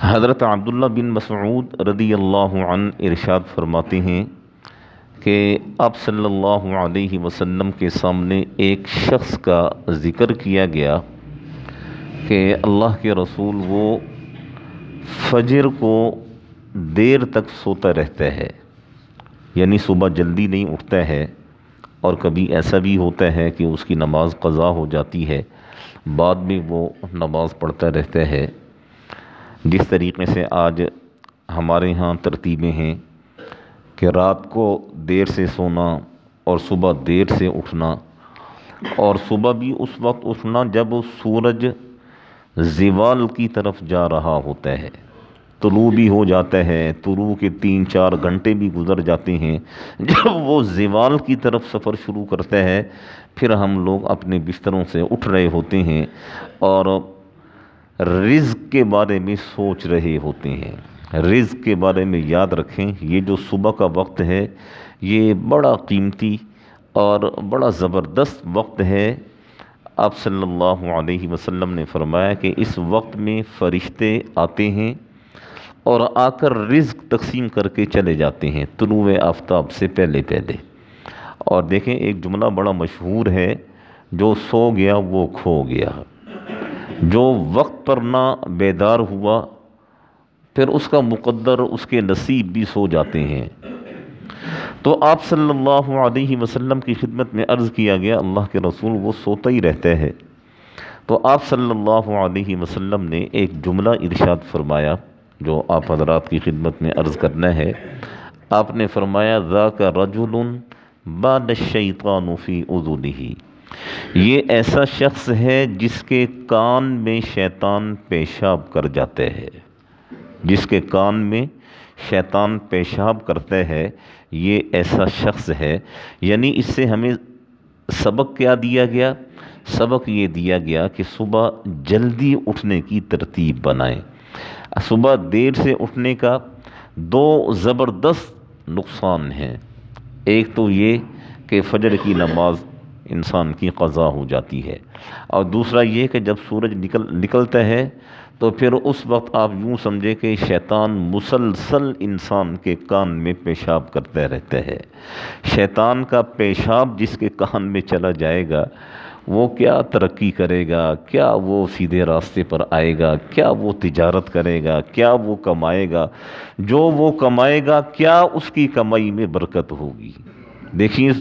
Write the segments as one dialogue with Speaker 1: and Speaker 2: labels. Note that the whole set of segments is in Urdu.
Speaker 1: حضرت عبداللہ بن مسعود رضی اللہ عنہ ارشاد فرماتے ہیں کہ آپ صلی اللہ علیہ وسلم کے سامنے ایک شخص کا ذکر کیا گیا کہ اللہ کے رسول وہ فجر کو دیر تک سوتا رہتا ہے، یعنی صبح جلدی نہیں اٹھتا ہے، اور کبھی ایسا بھی ہوتا ہے کہ اس کی نماز قضا ہو جاتی ہے، بعد میں وہ نماز پڑھتا رہتا ہے۔ جس طریقے سے آج ہمارے ہاں ترتیبیں ہیں کہ رات کو دیر سے سونا اور صبح دیر سے اٹھنا، اور صبح بھی اس وقت اٹھنا جب سورج زوال کی طرف جا رہا ہوتا ہے، طلوع بھی ہو جاتا ہے، طلوع کے 3-4 گھنٹے بھی گزر جاتے ہیں، جب وہ زوال کی طرف سفر شروع کرتا ہے پھر ہم لوگ اپنے بستروں سے اٹھ رہے ہوتے ہیں اور رزق کے بارے میں سوچ رہے ہوتے ہیں۔ رزق کے بارے میں یاد رکھیں، یہ جو صبح کا وقت ہے یہ بڑا قیمتی اور بڑا زبردست وقت ہے۔ آپ صلی اللہ علیہ وسلم نے فرمایا کہ اس وقت میں فرشتے آتے ہیں اور آ کر رزق تقسیم کر کے چلے جاتے ہیں طلوع آفتاب سے پہلے پہلے۔ اور دیکھیں ایک جملہ بڑا مشہور ہے، جو سو گیا وہ کھو گیا۔ جو وقت پر نہ بیدار ہوا پھر اس کا مقدر، اس کے نصیب بھی سو جاتے ہیں۔ تو آپ صلی اللہ علیہ وسلم کی خدمت میں عرض کیا گیا اللہ کے رسول وہ سوتا ہی رہتا ہے، تو آپ صلی اللہ علیہ وسلم نے ایک جملہ ارشاد فرمایا جو آپ حضرات کی خدمت میں عرض کرنا ہے۔ آپ نے فرمایا ذاک رجل بال الشیطان فی اذنہ، یہ ایسا شخص ہے جس کے کان میں شیطان پیشاب کر جاتا ہے، جس کے کان میں شیطان پیشاب کرتا ہے، یہ ایسا شخص ہے۔ یعنی اس سے ہمیں سبق کیا دیا گیا؟ سبق یہ دیا گیا کہ صبح جلدی اٹھنے کی ترتیب بنائیں۔ صبح دیر سے اٹھنے کا 2 زبردست نقصان ہیں۔ ایک تو یہ کہ فجر کی نماز انسان کی قضا ہو جاتی ہے، اور دوسرا یہ کہ جب سورج نکلتا ہے تو پھر اس وقت آپ یوں سمجھے کہ شیطان مسلسل انسان کے کان میں پیشاب کرتا رہتا ہے۔ شیطان کا پیشاب جس کے کان میں چلا جائے گا وہ کیا ترقی کرے گا، کیا وہ سیدھے راستے پر آئے گا، کیا وہ تجارت کرے گا، کیا وہ کمائے گا، جو وہ کمائے گا کیا اس کی کمائی میں برکت ہوگی۔ دیکھیے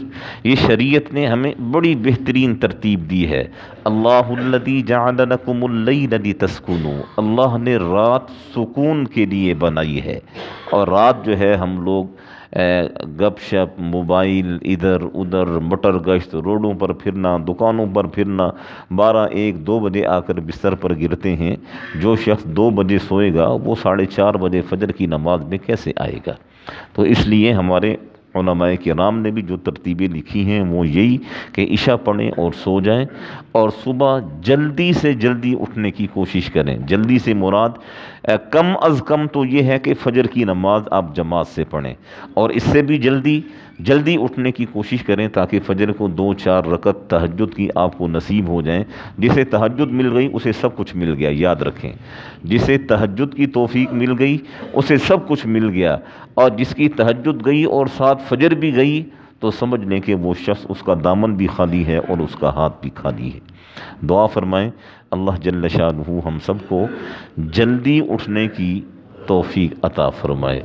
Speaker 1: یہ شریعت نے ہمیں بڑی بہترین ترتیب دی ہے۔ اللہ الذی جعل لکم اللیل لتسکنوا، اللہ نے رات سکون کے لیے بنائی ہے، اور رات جو ہے ہم لوگ گپ شپ، موبائل، ادھر ادھر، مٹر گشت، روڈوں پر پھرنا، دکانوں پر پھرنا، 12-1-2 بجے آ کر بستر پر گرتے ہیں۔ جو شخص 2 بجے سوئے گا وہ 4:30 بجے فجر کی نماز میں کیسے آئے گا؟ تو اس لیے ہمارے علماء کرام نے بھی جو ترتیبیں لکھی ہیں وہ یہی کہ عشاء پڑھیں اور سو جائیں، اور صبح جلدی سے جلدی اٹھنے کی کوشش کریں۔ جلدی سے مراد کم از کم تو یہ ہے کہ فجر کی نماز آپ جماعت سے پڑھیں، اور اس سے بھی جلدی اٹھنے کی کوشش کریں تاکہ فجر کو 2-4 رکعت تہجد کی آپ کو نصیب ہو جائیں۔ جسے تہجد مل گئی اسے سب کچھ مل گیا، یاد رکھیں، جسے تہجد کی توفیق مل گئی اسے سب کچھ مل گیا، اور جس کی تہجد گئی اور ساتھ فجر بھی گئی تو سمجھ لیں کہ وہ شخص، اس کا دامن بھی خالی ہے اور اس کا ہاتھ بھی خالی ہے۔ دعا فرمائیں اللہ جل شانہ ہم سب کو جلدی اٹھنے کی توفیق عطا فرمائے۔